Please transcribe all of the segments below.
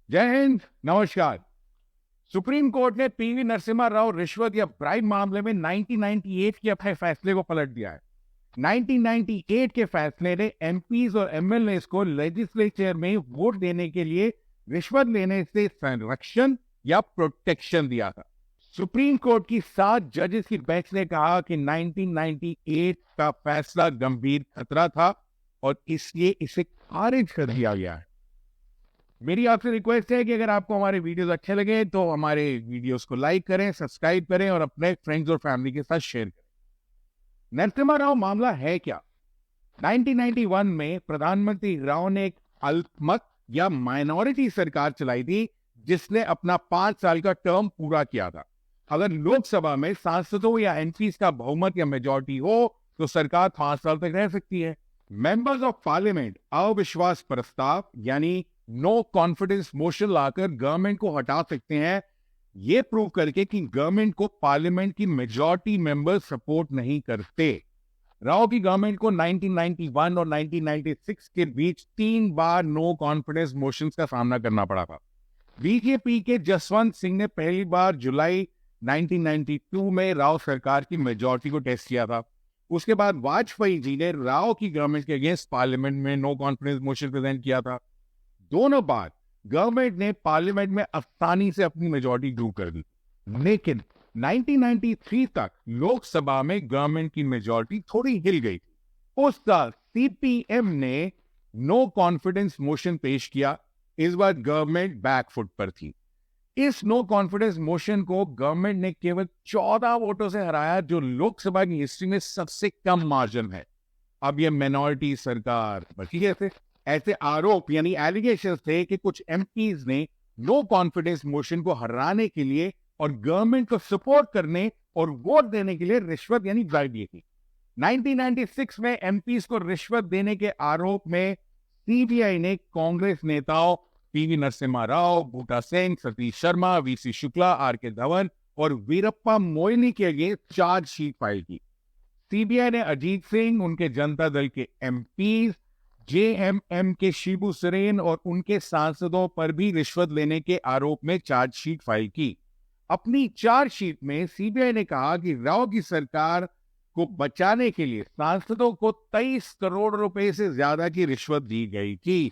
जय हिंद, नमस्कार। Supreme court ने पीवी नरसिम्हा राव रिश्वत या ब्राइब मामले में 1998 के अपने फैसले को पलट दिया है। 1998 के फैसले ने एमपीज और एमएलए को लेजिस्लेचर में वोट देने के लिए रिश्वत लेने से संरक्षण या प्रोटेक्शन दिया था। सुप्रीम कोर्ट की 7 जजेस की बेंच ने कहा कि 1998 का फैसला गंभीर खतरा था और इसलिए इसे खारिज कर दिया गया है। मेरी आपसे रिक्वेस्ट है कि अगर आपको हमारे वीडियोस अच्छे लगे तो हमारे वीडियोस को लाइक करें, सब्सक्राइब करें और अपने फ्रेंड्स और फैमिली के साथ शेयर करें। नरसिम्हा राव मामला है क्या? 1991 में प्रधानमंत्री राव ने एक अल्पमत या माइनॉरिटी सरकार चलाई थी जिसने अपना 5 साल का टर्म पूरा किया था। अगर लोकसभा में सांसदों या एमपीज का बहुमत या मेजॉरिटी हो तो सरकार 5 साल तक रह सकती है। मेंबर्स ऑफ पार्लियामेंट अविश्वास प्रस्ताव यानी नो कॉन्फिडेंस मोशन लाकर गवर्नमेंट को हटा सकते हैं, ये प्रूव करके कि गवर्नमेंट को पार्लियामेंट की मेजॉरिटी मेंबर सपोर्ट नहीं करते। राव की गवर्नमेंट को 1991 और 1996 के बीच 3 बार नो कॉन्फिडेंस मोशंस का सामना करना पड़ा था। बीजेपी के जसवंत सिंह ने पहली बार जुलाई 1992 में राव सरकार की मेजॉरिटी को टेस्ट किया था। उसके बाद वाजपेयी जी ने राव की गवर्नमेंट के अगेंस्ट पार्लियामेंट में नो कॉन्फिडेंस मोशन प्रेजेंट किया था। दोनों बार गवर्नमेंट ने पार्लियामेंट में आसानी से अपनी मेजॉरिटी ग्रू कर दी, लेकिन 1993 तक लोकसभा में गवर्नमेंट की मेजॉरिटी थोड़ी हिल गई थी। उस साल सीपीएम ने नो कॉन्फिडेंस मोशन पेश किया। इस बार गवर्नमेंट बैकफुट पर थी। इस नो कॉन्फिडेंस मोशन को गवर्नमेंट ने केवल 14 वोटों से हराया, जो लोकसभा की हिस्ट्री में सबसे कम मार्जिन है। अब यह मिनॉरिटी सरकार बची है। ऐसे आरोप यानी एलिगेशन थे कि कुछ एमपीज ने नो कॉन्फिडेंस मोशन को हराने के लिए और गवर्नमेंट को सपोर्ट करने और वोट देने के लिए रिश्वत यानी ब्राइब दी थी। 1996 में एमपीज को रिश्वत देने के आरोप में सीबीआई ने कांग्रेस नेताओं पीवी नरसिम्हा राव, बूटा सिंह, सतीश शर्मा, वीसी शुक्ला, आर.के. धवन और वीरप्पा मोइली के अगेंस्ट चार्जशीट फाइल की। सीबीआई ने अजीत सिंह, उनके जनता दल के एमपीज, जेएमएम के शिबू सोरेन और उनके सांसदों पर भी रिश्वत लेने के आरोप में चार्जशीट फाइल की। अपनी चार्जशीट में सीबीआई ने कहा कि राव की सरकार को बचाने के लिए सांसदों को 23 करोड़ रुपए से ज्यादा की रिश्वत दी गई थी।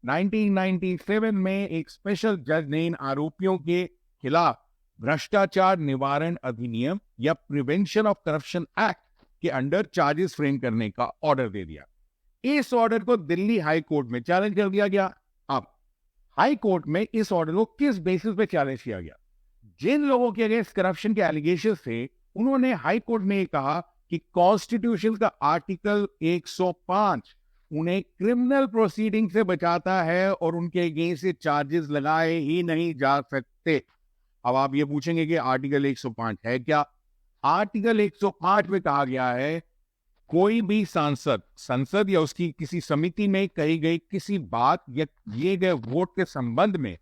1997 में एक स्पेशल जज ने इन आरोपियों के खिलाफ भ्रष्टाचार निवारण अधिनियम या प्रिवेंशन ऑफ करप्शन एक्ट के अंडर चार्जेस फ्रेम करने का ऑर्डर दे दिया। इस ऑर्डर को दिल्ली हाई कोर्ट में चैलेंज कर दिया गया। अब हाई कोर्ट में इस ऑर्डर को किस बेसिस पे चैलेंज किया गया? जिन लोगों के अगेंस्ट करप्शन के एलिगेशन थे, उन्होंने हाई कोर्ट में कहा कि कॉन्स्टिट्यूशन का आर्टिकल 105 उन्हें क्रिमिनल प्रोसीडिंग से बचाता है और उनके अगेंस्ट से चार्जेस लगाए ही नहीं जा सकते। अब आप ये पूछेंगे कि आर्टिकल 105 है क्या? आर्टिकल 105 में कहा गया है कोई भी संसद या उसकी किसी समिति में कही गई किसी बात या दिए गए वोट के संबंध में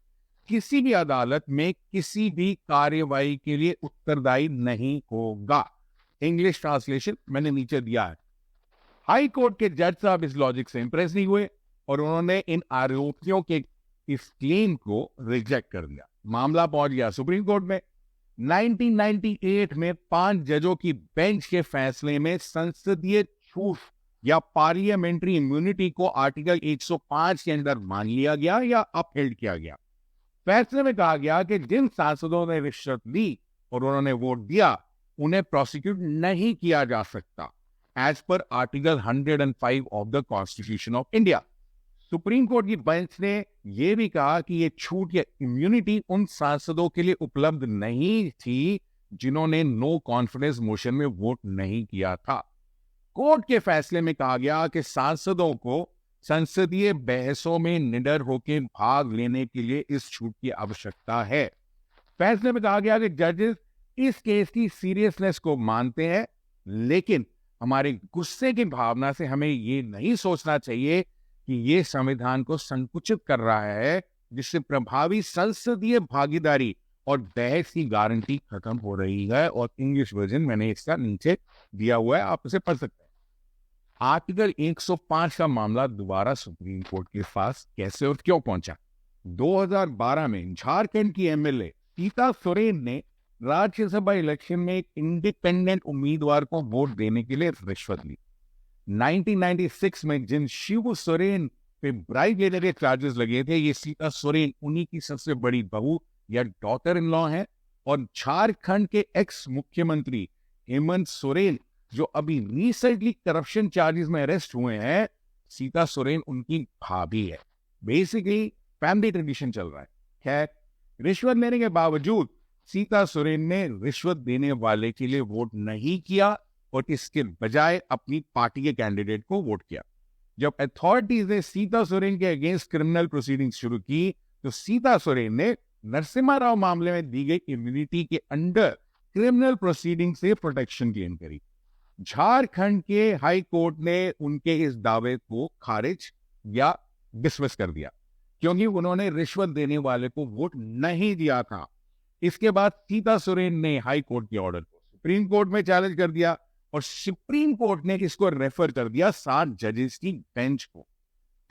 किसी भी अदालत में किसी भी कार्यवाही के लिए उत्तरदायी नहीं होगा। इंग्लिश ट्रांसलेशन मैंने नीचे दिया है। हाई कोर्ट के जज साहब इस लॉजिक से इंप्रेस नहीं हुए और उन्होंने इन आरोपियों के इस क्लेम को रिजेक्ट कर दिया। मामला पहुंच गया सुप्रीम कोर्ट में। 1998 में 5 जजों की बेंच के फैसले में संसदीय छूट या पार्लियामेंट्री इम्यूनिटी को आर्टिकल 105 के अंदर मान लिया गया या अपहेल्ड किया गया। फैसले में कहा गया कि जिन सांसदों ने रिश्वत ली और उन्होंने वोट दिया, उन्हें प्रोसिक्यूट नहीं किया जा सकता as per article 105 of the constitution of India. Supreme Court की बेंच ने यह भी कहा कि यह छूट या इम्यूनिटी उन सांसदों के लिए उपलब्ध नहीं थी जिन्होंने नो कॉन्फिडेंस मोशन में वोट नहीं किया था। कोर्ट के फैसले में कहा गया कि सांसदों को संसदीय बहसों में निडर होकर भाग लेने के लिए इस छूट की आवश्यकता है। फैसले में कहा गया कि जजेस इस केस की सीरियसनेस को मानते हैं, लेकिन हमारे गुस्से की भावना से हमें ये नहीं सोचना चाहिए कि ये संविधान को संकुचित कर रहा है, जिससे प्रभावी संसदीय भागीदारी और बहस की गारंटी खत्म हो रही है। और इंग्लिश वर्जन मैंने इसका नीचे दिया हुआ है, आप उसे पढ़ सकते हैं। आर्टिकल 105 का मामला दोबारा सुप्रीम कोर्ट के पास कैसे और क्यों पहुंचा? 2012 में झारखंड की एमएलए सीता सोरेन ने राज्यसभा इलेक्शन में एक इंडिपेंडेंट उम्मीदवार को वोट देने के लिए रिश्वत ली। 1996 में जिन शिव सोरेन पे ब्राइब लेने के चार्जेस लगे थे, ये सीता सोरेन उन्हीं की सबसे बड़ी बहू या डॉटर इन लॉ है। और झारखंड के एक्स मुख्यमंत्री हेमंत सोरेन जो अभी रिसेंटली करप्शन चार्जेस में अरेस्ट हुए हैं, सीता सोरेन उनकी भाभी है। बेसिकली फैमिली ट्रेडिशन चल रहा है। खैर, रिश्वत लेने के बावजूद सीता सोरेन ने रिश्वत देने वाले के लिए वोट नहीं किया और इसके बजाय अपनी पार्टी के कैंडिडेट को वोट किया। जब अथॉरिटीज ने सीता सोरेन के अगेंस्ट क्रिमिनल प्रोसीडिंग्स शुरू की, तो सीता सोरेन ने नरसिम्हा राव मामले में दी गई इम्यूनिटी के अंडर क्रिमिनल प्रोसीडिंग से प्रोटेक्शन क्लेम करी। झारखंड के हाई कोर्ट ने उनके इस दावे को खारिज या डिसमिस कर दिया, क्योंकि उन्होंने रिश्वत देने वाले को वोट नहीं दिया था। इसके बाद सीता सोरेन ने हाई कोर्ट के ऑर्डर को सुप्रीम कोर्ट में चैलेंज कर दिया और सुप्रीम कोर्ट ने इसको रेफर कर दिया 7 जजेस की बेंच को।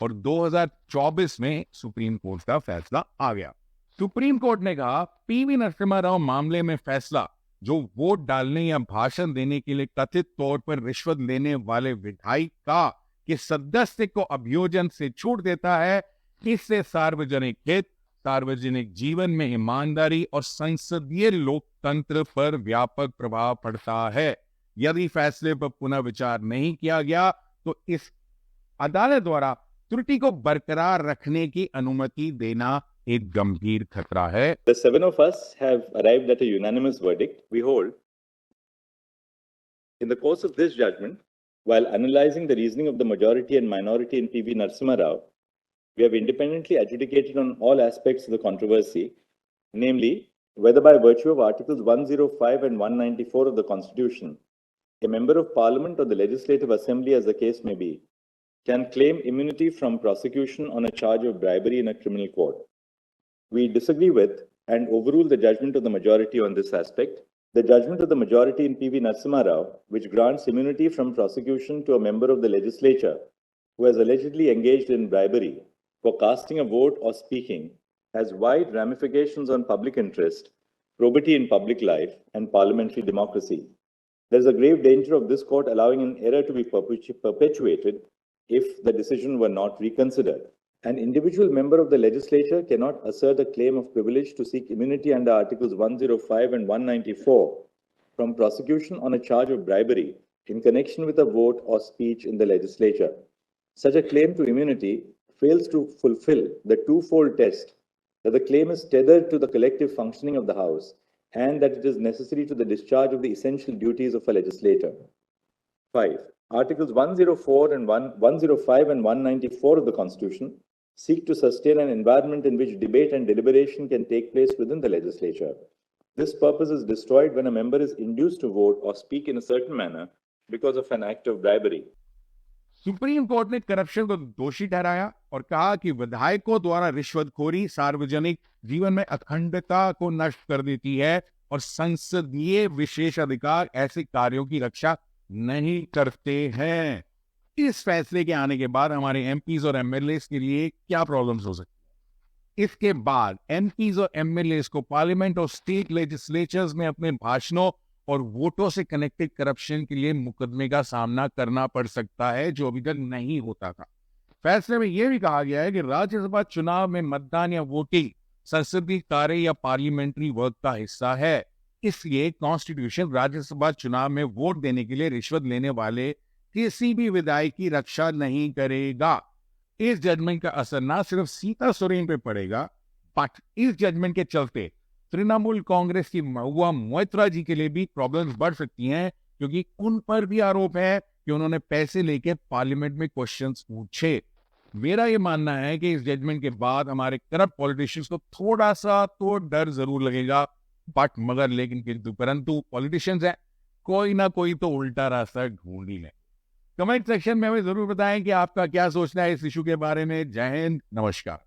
और 2024 में सुप्रीम कोर्ट का फैसला आ गया। सुप्रीम कोर्ट ने कहा, पीवी नरसिम्हा राव मामले में फैसला जो वोट डालने या भाषण देने के लिए कथित तौर पर रिश्वत लेने वाले विधायिका के सदस्य को अभियोजन से छूट देता है, इससे सार्वजनिक हित, सार्वजनिक जीवन में ईमानदारी और संसदीय लोकतंत्र पर व्यापक प्रभाव पड़ता है। यदि फैसले पर पुनः विचार नहीं किया गया तो इस अदालत द्वारा त्रुटि को बरकरार रखने की अनुमति देना एक गंभीर खतरा है। The 7 of us have arrived at a unanimous verdict. We hold, in the course of this judgment, while analyzing the reasoning of the majority and minority in PV Narasimha Rao, we have independently adjudicated on all aspects of the controversy, namely, whether by virtue of Articles 105 and 194 of the Constitution, a member of Parliament or the Legislative Assembly, as the case may be, can claim immunity from prosecution on a charge of bribery in a criminal court. We disagree with and overrule the judgment of the majority on this aspect. The judgment of the majority in PV Narasimha Rao, which grants immunity from prosecution to a member of the legislature who has allegedly engaged in bribery for casting a vote or speaking, has wide ramifications on public interest, probity in public life, and parliamentary democracy. There is a grave danger of this court allowing an error to be perpetuated if the decision were not reconsidered. An individual member of the legislature cannot assert a claim of privilege to seek immunity under Articles 105 and 194 from prosecution on a charge of bribery in connection with a vote or speech in the legislature. Such a claim to immunity fails to fulfill the twofold test that the claim is tethered to the collective functioning of the House and that it is necessary to the discharge of the essential duties of a legislator. 5. Articles 105 and 194 of the Constitution seek to sustain an environment in which debate and deliberation can take place within the legislature. This purpose is destroyed when a member is induced to vote or speak in a certain manner because of an act of bribery. Supreme court ने corruption को दोषी ठहराया और कहा कि विधायकों द्वारा रिश्वतखोरी सार्वजनिक जीवन में अखंडता को नष्ट कर देती है और संसदीय विशेषाधिकार ऐसे कार्यों की रक्षा नहीं करते हैं। इस फैसले के आने के बाद हमारे एमपीज और एमएलएस के लिए क्या प्रॉब्लम्स हो सकती है? इसके बाद एमपीज और एमएलएस को पार्लियामेंट और स्टेट लेजिस्लेचर्स में अपने भाषणों और वोटों से कनेक्टेड करप्शन के लिए मुकदमे का सामना करना पड़ सकता है, जो अभी तक नहीं होता था। फैसले में यह भी कहा गया है कि राज्यसभा चुनाव में मतदान या वोटिंग संसदीय कार्य या पार्लियामेंट्री वर्क का हिस्सा है, इसलिए कॉन्स्टिट्यूशन राज्यसभा चुनाव में वोट देने के लिए रिश्वत लेने वाले किसी भी विधायक की रक्षा नहीं करेगा। इस जजमेंट का असर न सिर्फ सीता सोरेन पे पड़ेगा, बट इस जजमेंट के चलते तृणमूल कांग्रेस की महुआ मोइत्रा जी के लिए भी प्रॉब्लम्स बढ़ सकती हैं, क्योंकि उन पर भी आरोप है कि उन्होंने पैसे लेके पार्लियामेंट में क्वेश्चंस पूछे। मेरा ये मानना है कि इस जजमेंट के बाद हमारे करप्ट पॉलिटिशियंस को थोड़ा सा तो डर जरूर लगेगा, बट मगर लेकिन किंतु परंतु पॉलिटिशियंस है, कोई ना कोई तो उल्टा रास्ता ढूंढ ही ले। कमेंट सेक्शन में हमें जरूर बताएं कि आपका क्या सोचना है इस इशू के बारे में। जय हिंद, नमस्कार।